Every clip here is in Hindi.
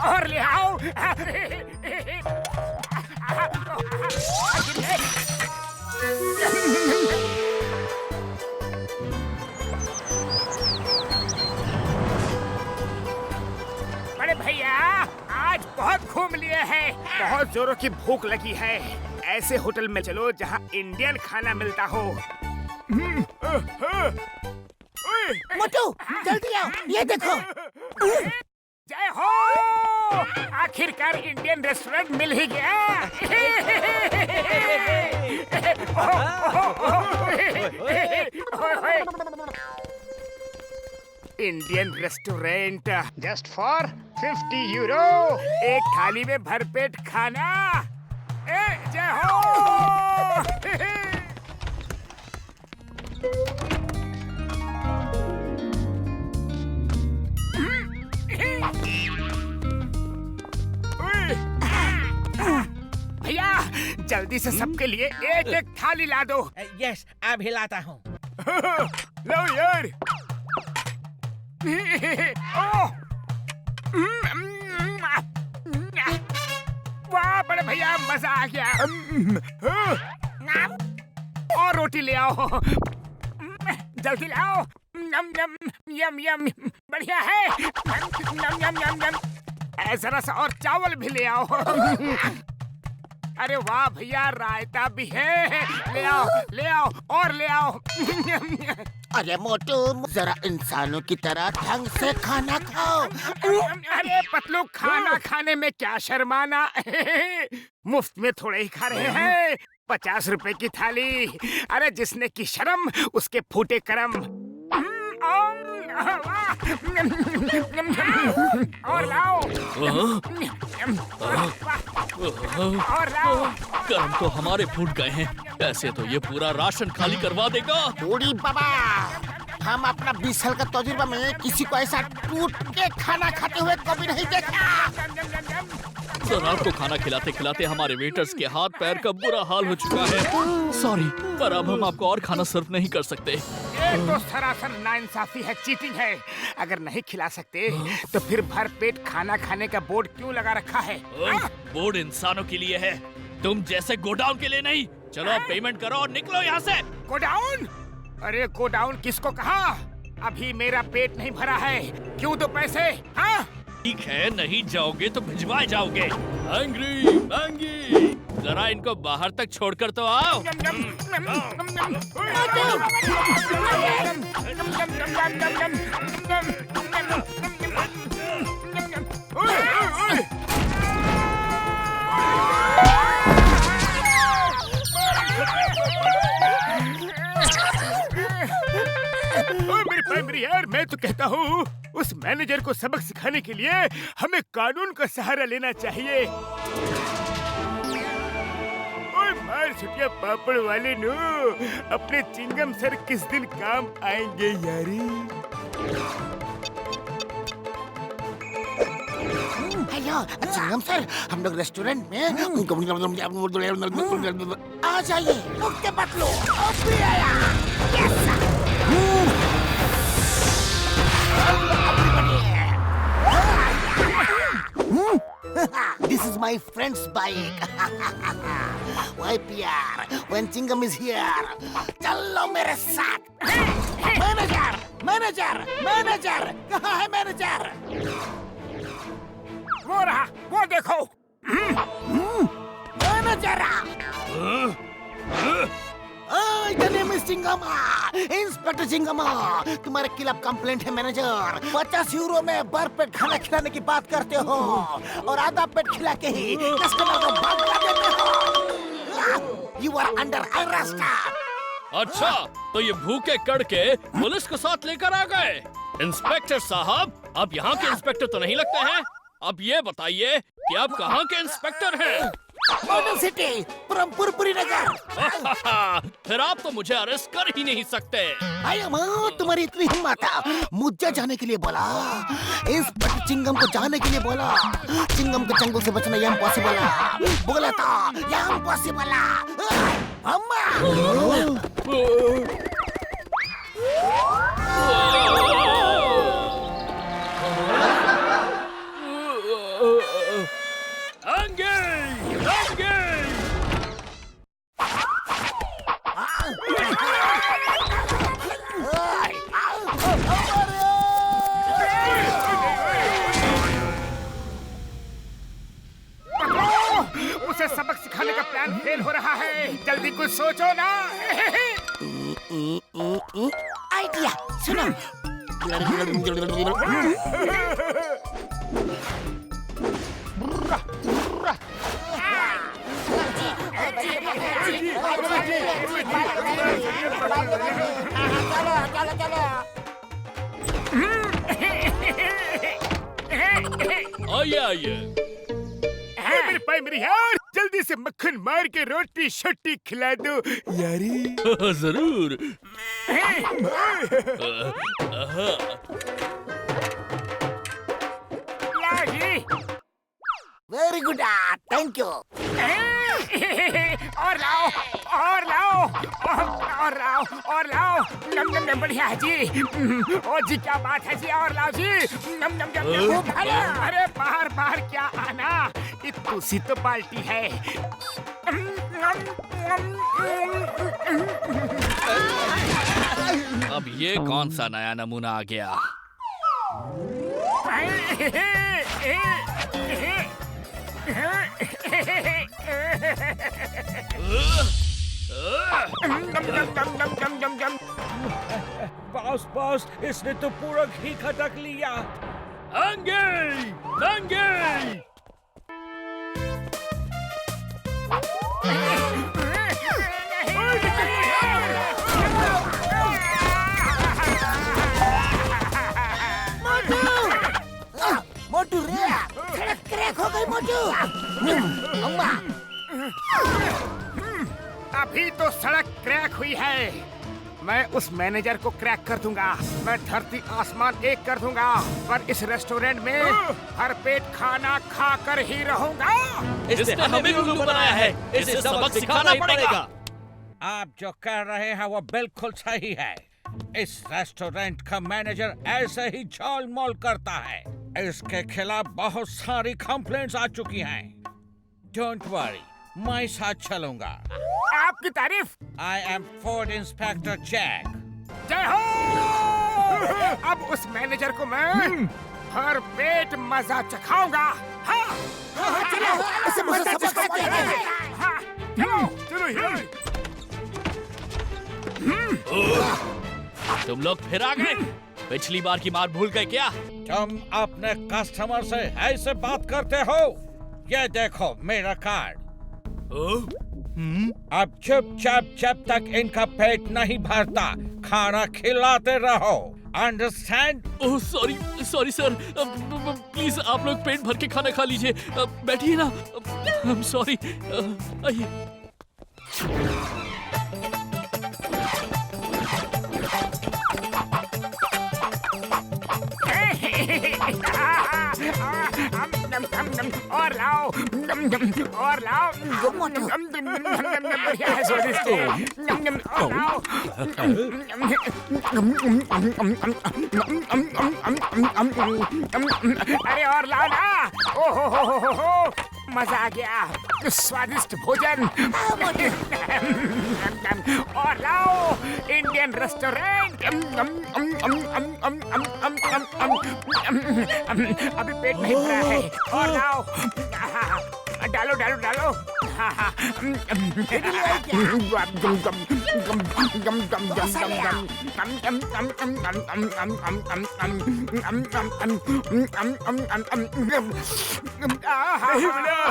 और ले आओ। बड़े भैया आज बहुत घूम लिए हैं, बहुत जोरों की भूख लगी है। ऐसे होटल में चलो जहाँ इंडियन खाना मिलता हो। मोटू जल्दी आओ, ये देखो। जय हो, आखिरकार इंडियन रेस्टोरेंट मिल ही गया। Indian restaurant just for 50 euro, एक थाली में भरपेट खाना। जय हो। भैया जल्दी से सबके लिए एक एक थाली ला दो। यस, अभी लाता हूँ। लो यार। वाह बड़े भैया मजा आ गया। और रोटी ले आओ, जल्दी लाओ। नम नम यम यम, बढ़िया है। नम यम यम यम। जरा सा और चावल भी ले आओ। अरे वाह भैया, रायता भी है। ले आओ और ले आओ। अरे मोटू, जरा इंसानों की तरह ढंग से खाना खाओ। अरे पतलू, खाना खाने में क्या शर्माना। मुफ्त में थोड़े ही खा रहे हैं। 50 रुपए की थाली। अरे जिसने की शर्म उसके फूटे करम। और लाओ। और लाओ। कर्म तो हमारे फूट गए हैं, ऐसे तो ये पूरा राशन खाली करवा देगा। बूढ़ी बाबा, हम अपना 20 साल का तजुर्बा में किसी को ऐसा टूट के खाना खाते हुए कभी नहीं देखा। सर, आपको खाना खिलाते खिलाते हमारे वेटर्स के हाथ पैर का बुरा हाल हो चुका है। सॉरी, पर अब हम आपको और खाना सर्व नहीं कर सकते। ये तो सरासर नाइंसाफी है, चीटिंग है। अगर नहीं खिला सकते तो फिर भर पेट खाना खाने का बोर्ड क्यों लगा रखा है? बोर्ड इंसानों के लिए है, तुम जैसे गोडाउन के लिए नहीं। चलो अब पेमेंट करो और निकलो यहाँ से। गोडाउन? अरे गोडाउन किसको कहा? अभी मेरा पेट नहीं भरा है, क्यों दो पैसे? हाँ? ठीक है, नहीं जाओगे तो भिजवाए जाओगे। एंग्री मैंगी, जरा इनको बाहर तक छोड़कर तो आओ। मेरी यार, मैं तो कहता हूँ उस मैनेजर को सबक सिखाने के लिए हमें कानून का सहारा लेना चाहिए। ओए मार छुटिया पापड़ वाले नो, अपने चिंगम सर किस दिन काम आएंगे यारी। हेलो चिंगम सर, हम लोग रेस्टोरेंट में आ जाइए। ओके पतलू, अभी आया। Yes sir. This is my friend's bike. Why PR? When Chingam is here, चलो मेरे साथ। मैनेजर, मैनेजर, मैनेजर, कहाँ है मैनेजर? वो रहा, वो देखो। Manager. The name is Chingma, inspector Chingma. तुम्हारे खिलाफ कंप्लेंट है मैनेजर। 50 यूरो में भरपेट खाना खिलाने की बात करते हो और आधा पेट खिला के ही कस्टमर को भगा देते हो। You are under arrest। अच्छा, तो ये भूखे कड़के पुलिस को साथ लेकर आ गए। इंस्पेक्टर साहब, आप यहाँ के इंस्पेक्टर तो नहीं लगते हैं। अब ये बताइए कि आप कहाँ के इंस्पेक्टर हैं? मॉडर्न सिटी, पुरपुरी नगर। फिर आप तो मुझे अरेस्ट कर ही नहीं सकते। तुम्हारी इतनी हिम्मत, मुझे जाने के लिए बोला, इंस्पेक्टर चिंगम को जाने के लिए बोला। चिंगम के चंगुल से बचना ये इम्पॉसिबल है। बोला था ये इम्पॉसिबल है। सोचो ना। आइडिया सुनो। आइए आइए। मेरे भाई मेरी यार, जल्दी से मक्खन मार के रोटी शोटी खिला दो यारी। जरूर। Very good, thank you. और लाओ और लाओ और लाओ और लाओ। नम नम नम, बढ़िया है जी। ओ जी क्या बात है जी, और लाओ जी। नम नम नम नम। अरे बाहर बाहर क्या आना, इतनी सी तो बाल्टी है। अब ये कौन सा नया नमूना आ गया? बॉस बॉस, इसने तो पूरा घी खटक लिया। अंगे अंगे। मोटू रे, सड़क क्रैक हो गई मोटू। अम्मा, अभी तो सड़क क्रैक हुई है। मैं उस मैनेजर को क्रैक कर दूंगा। मैं धरती आसमान एक कर दूंगा, पर इस रेस्टोरेंट में भरपेट खाना खा कर ही रहूंगा। इसने हमें भी उल्लू बनाया है, इसे सबक सिखाना पड़ेगा। आप जो कह रहे हैं वो बिल्कुल सही है। इस रेस्टोरेंट का मैनेजर ऐसे ही झोल मोल करता है। इसके खिलाफ बहुत सारी कंप्लेंट्स आ चुकी हैं। डोंट वरी, मैं साथ चलूंगा। आपकी तारीफ। I am food inspector Jack. जय हो। अब उस मैनेजर को मैं भर पेट मजा चखाऊंगा। हाँ, चलो, इसे मजा चखाते हैं। हाँ, चलो चलो यार। तुम लोग फिर आ गए? पिछली बार की मार भूल गए क्या? तुम अपने कस्टमर से ऐसे बात करते हो? ये देखो मेरा कार्ड। अब चुपचाप जब तक इनका पेट नहीं भरता खाना खिलाते रहो। Understand? Oh sorry sorry sir, please आप लोग पेट भर के खाना खा लीजिए। बैठिए ना। I am sorry. आइए। और लाओ और लाओ। बढ़िया है, स्वादिष्ट है। और लाओ। अरे और लाओ ना। ओहो मजा आ गया। स्वादिष्ट भोजन। और लाओ इंडियन रेस्टोरेंट। अभी पेट नहीं भरा है। और लाओ, डालो डालो डालो।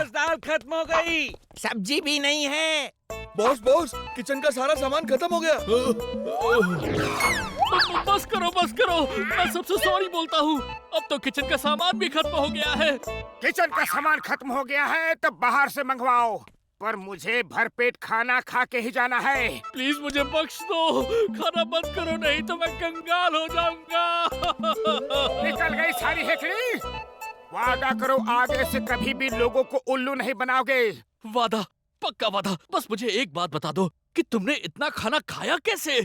दाल खत्म हो गई, सब्जी भी नहीं है। बॉस बॉस, किचन का सारा सामान खत्म हो गया। बस करो। मैं सबसे सॉरी बोलता हूँ। अब तो किचन का सामान भी खत्म हो गया है। किचन का सामान खत्म हो गया है तो बाहर से मंगवाओ, पर मुझे भरपेट खाना खा के ही जाना है। प्लीज मुझे बख्श दो। खाना बंद करो, नहीं तो मैं कंगाल हो जाऊंगा। निकल गई सारी हेकड़ी। वादा करो आगे से कभी भी लोगों को उल्लू नहीं बनाओगे। वादा, पक्का वादा। बस मुझे एक बात बता दो कि तुमने इतना खाना खाया कैसे?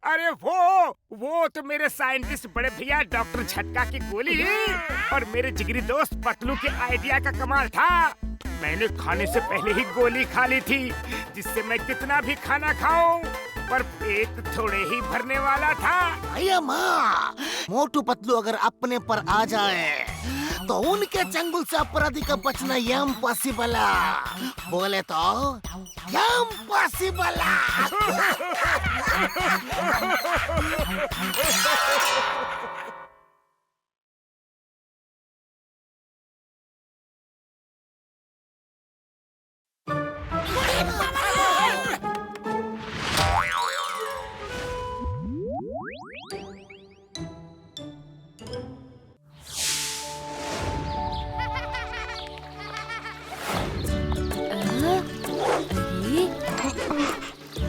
अरे वो तो मेरे साइंटिस्ट बड़े भैया डॉक्टर झटका की गोली और मेरे जिगरी दोस्त पतलू के आइडिया का कमाल था। मैंने खाने से पहले ही गोली खा ली थी, जिससे मैं कितना भी खाना खाऊं पर पेट थोड़े ही भरने वाला था। भैया माँ, मोटू पतलू अगर अपने पर आ जाए तो उनके चंगुल से अपराधी का बचना इम्पॉसिबल बोले तो इम्पॉसिबल।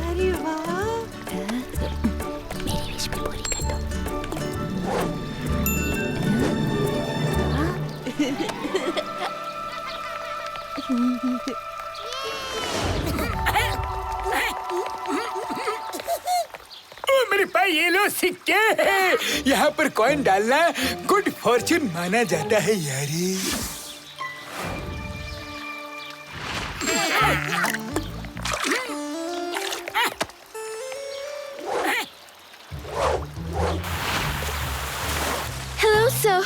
अरे वाह, मेरी विश भी पूरी कर दो। ओ मेरे भाई ये लो सिक्के, यहाँ पर कॉइन डालना गुड फॉर्चून माना जाता है यारी। Hello, sir.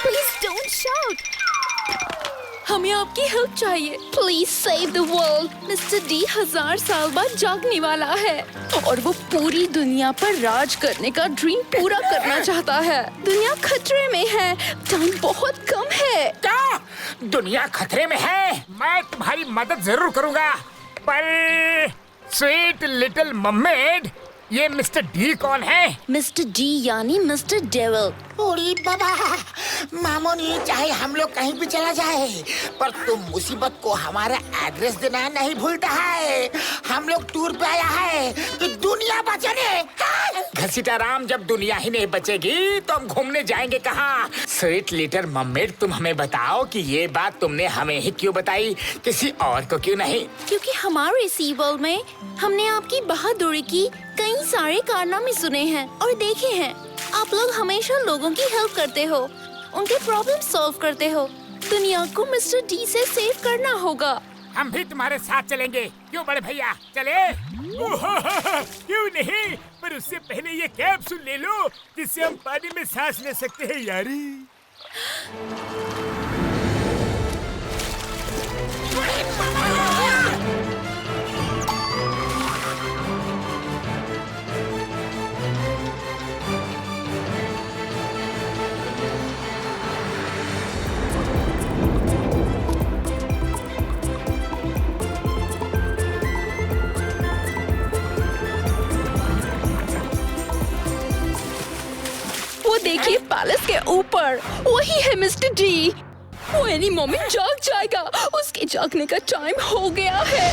Please don't shout. हमें आपकी हेल्प चाहिए। Please save the world. Mister D 1000 साल बाद जागने वाला है और वो पूरी दुनिया पर राज करने का ड्रीम पूरा करना चाहता है। दुनिया खतरे में है, टाइम बहुत कम है। क्या दुनिया खतरे में है? मैं तुम्हारी मदद जरूर करूँगा, पर स्वीट लिटिल मर्मेड, ये मिस्टर डी कौन है? मिस्टर डी यानी मिस्टर डेविल। ओरी बाबा, मामूनी चाहे हम लोग कहीं भी चला जाए, पर तुम मुसीबत को हमारा एड्रेस देना नहीं भूलता है। हम लोग टूर पे आया है कि दुनिया बचाने। घसीटा राम, जब दुनिया ही नहीं बचेगी तो हम घूमने जाएंगे कहाँ? स्वीट लिटिल मर्मेड, तुम हमें बताओ कि ये बात तुमने हमें ही क्यों बताई, किसी और को क्यों नहीं? क्योंकि हमारे सी वर्ल्ड में हमने आपकी बहादुरी की कई सारे कारनामे सुने हैं और देखे हैं। आप लोग हमेशा लोगों की हेल्प करते हो, उनके प्रॉब्लम सॉल्व करते हो। दुनिया को मिस्टर डी से सेव करना होगा। हम भी तुम्हारे साथ चलेंगे, क्यों बड़े भैया? चले? क्यों नहीं, पर उससे पहले ये कैप्सूल ले लो जिससे हम पानी में सांस ले सकते हैं यारी। देखिए पैलेस के ऊपर वही है मिस्टर डी। वो एनी मोमेंट जाग जाएगा, उसके जागने का टाइम हो गया है।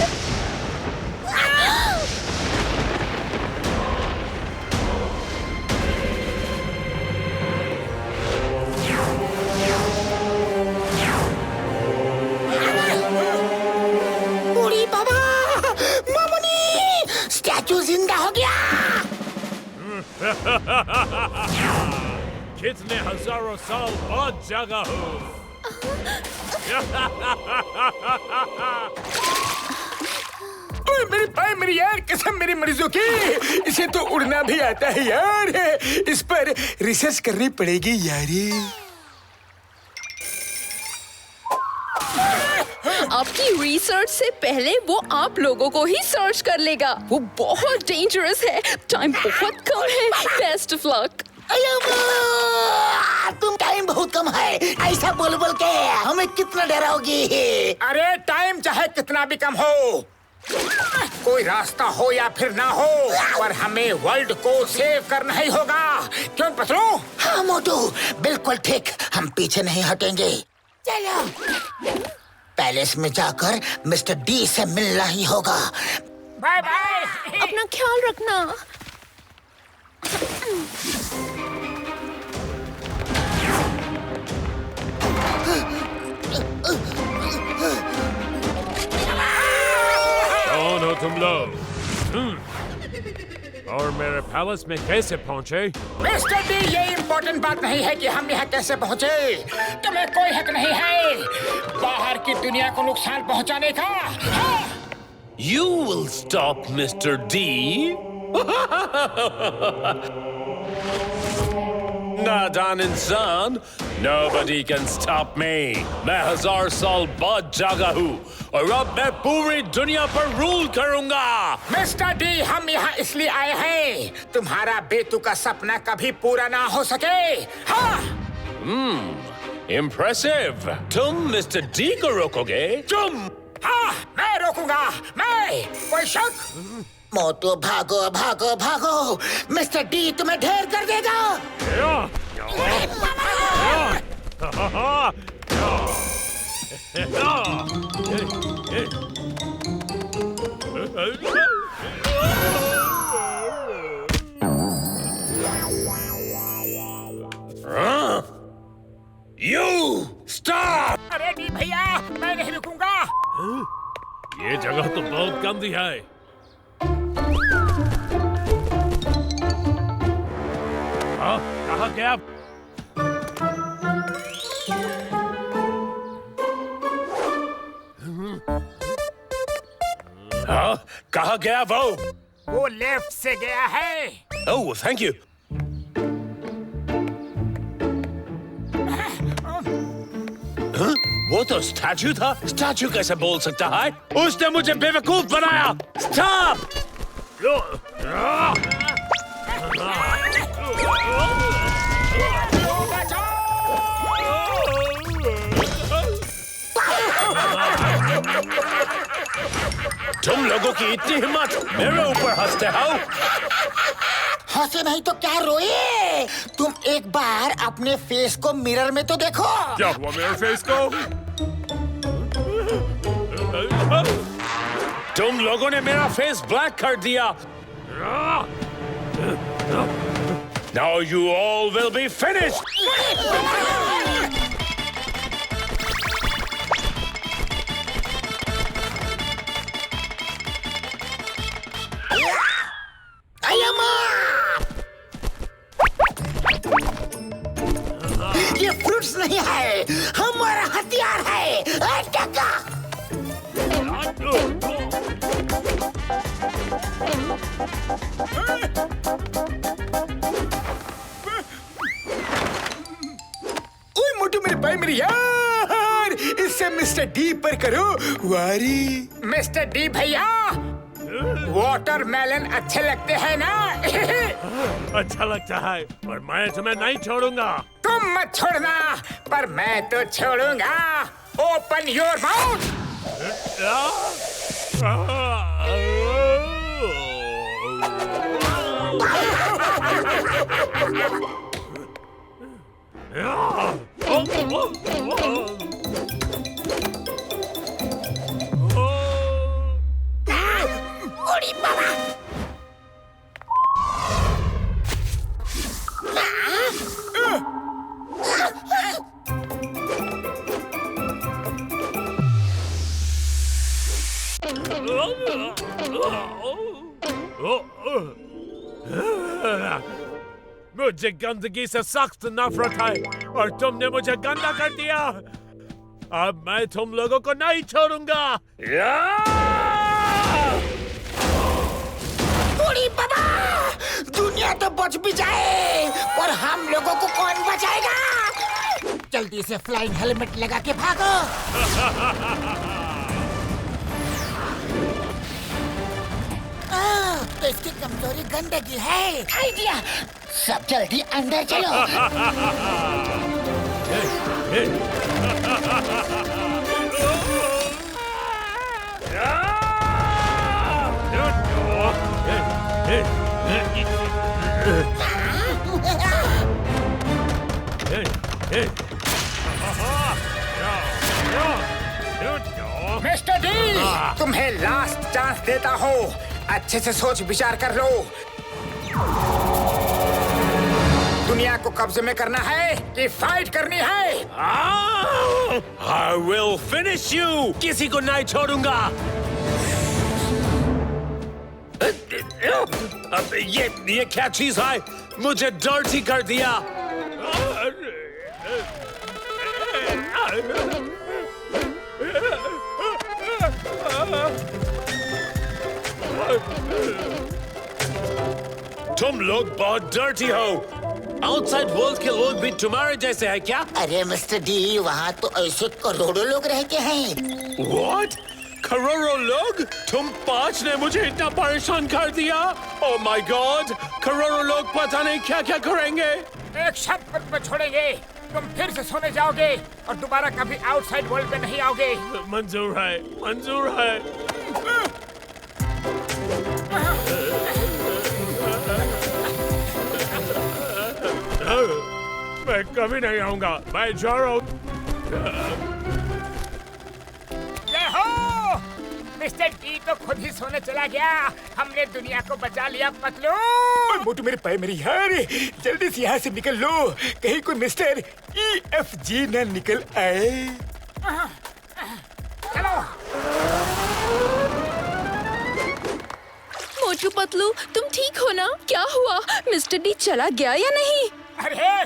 ओरी बाबा, मामूनी स्टैचू जिंदा हो गया। कितने हजारों साल बाद जागा हूँ। मेरे भाई, मेरी यार कसम मेरे मरीजों की, इसे तो उड़ना भी आता है यार। इस पर रिसर्च करनी पड़ेगी यारी। आपकी रिसर्च से पहले वो आप लोगों को ही सर्च कर लेगा। वो बहुत डेंजरस है, टाइम बहुत कम है। Best of luck. तुम टाइम बहुत कम है, ऐसा बोल बोल के हमें कितना डराओगी? अरे टाइम चाहे कितना भी कम हो, कोई रास्ता हो या फिर ना हो, पर हमें वर्ल्ड को सेव करना ही होगा। क्यों पतलू? हाँ मोटू, बिल्कुल ठीक, हम पीछे नहीं हटेंगे। चलो पैलेस में जाकर मिस्टर डी से मिलना ही होगा। Bye bye. अपना ख्याल रखना। कौन हो तुम लोग? और मेरे पैलेस में कैसे पहुंचे? मिस्टर डी, ये इम्पोर्टेंट बात नहीं है कि हम यहाँ कैसे पहुँचे। तुम्हें कोई हक नहीं है बाहर की दुनिया को नुकसान पहुँचाने का। You will stop Mr. D? नादान इंसान, nobody can stop me. मैं 1000 साल बाद जागा हूँ और अब मैं पूरी दुनिया पर रूल करूँगा। मिस्टर डी, हम यहाँ इसलिए आए हैं तुम्हारा बेतु का सपना कभी पूरा ना हो सके। हाँ। Impressive. तुम मिस्टर डी को रोकोगे? तुम? हाँ, मैं रोकूंगा। मैं। कोई शक? मोटू भागो भागो भागो, मिस्टर डी तुम्हें ढेर कर देगा। You stop! अरे डी भैया, मैं नहीं रुकूंगा। ये जगह तो बहुत गंदी है। हाँ, कहाँ गया? हाँ, कहाँ गया वो? वो लेफ्ट से गया है। Oh, thank you. हाँ? वो तो स्टैचू था। स्टैचू कैसे बोल सकता है? उसने मुझे बेवकूफ बनाया। Stop! तुम लोगों की इतनी हिम्मत, मेरे ऊपर हंसते हो? हंसे नहीं तो क्या रोए? तुम एक बार अपने फेस को मिरर में तो देखो। क्या हुआ मेरे फेस को? तुम लोगों ने मेरा फेस ब्लैक कर दिया। Now you all will be finished. ये फ्रूट्स नहीं है, हमारा हथियार है। टका। ओए मोटू, मेरे भाई, मेरी यार, इससे मिस्टर डी पर करो वारी। मिस्टर डी भैया, वाटरमेलन अच्छे लगते हैं ना? अच्छा लगता है, पर मैं तुम्हें नहीं छोड़ूंगा। तुम मत छोड़ना, पर मैं तो छोड़ूंगा। Open your mouth. उड़ी बाबा। मुझे गंदगी से सख्त नफरत है और तुमने मुझे गंदा कर दिया। अब मैं तुम लोगों को नहीं छोड़ूंगा। उड़ी बाबा, दुनिया तो बच भी जाए, पर हम लोगों को कौन बचाएगा? जल्दी से फ्लाइंग हेलमेट लगा के भागो। तो इसकी कमजोरी गंदगी है। आइडिया, सब जल्दी अंदर चलो। मिस्टर डी, तुम्हें लास्ट चांस देता हूँ। अच्छे से सोच विचार कर लो। दुनिया को कब्जे में करना है कि फाइट करनी है? I will finish you. किसी को नहीं छोड़ूंगा। अब ये क्या चीज है? मुझे डर्टी कर दिया। तुम लोग बहुत डर्टी हो। आउटसाइड वर्ल्ड के लोग भी तुम्हारे जैसे हैं क्या? अरे मिस्टर डी, वहाँ तो ऐसे करोड़ों लोग रहते हैं। What? करोड़ों लोग? तुम 5 ने मुझे इतना परेशान कर दिया। Oh my God! करोड़ों लोग पता नहीं क्या क्या करेंगे। एक शर्त पर छोड़ेंगे, तुम फिर से सोने जाओगे और दोबारा कभी आउटसाइड वर्ल्ड में नहीं आओगे। मंजूर है, मंजूर है। मैं कभी नहीं आऊंगा, मैं जा रहा हूँ। जय हो! मिस्टर डी तो खुद ही सोने चला गया। हमने दुनिया को बचा लिया पतलू। मोटू मेरे पैर मेरी यार, जल्दी से यहाँ से निकल लो, कहीं कोई मिस्टर EFG न निकल आए। चलो। मोटू पतलू, तुम ठीक हो ना? क्या हुआ? मिस्टर डी चला गया या नहीं? अरे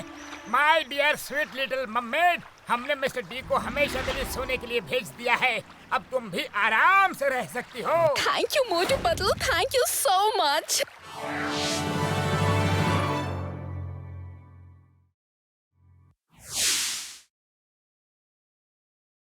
माय डियर स्वीट लिटिल मम्मेड, हमने मिस्टर डी को हमेशा के लिए सोने के लिए भेज दिया है। अब तुम भी आराम से रह सकती हो। Thank you Motu Patlu, thank you so much.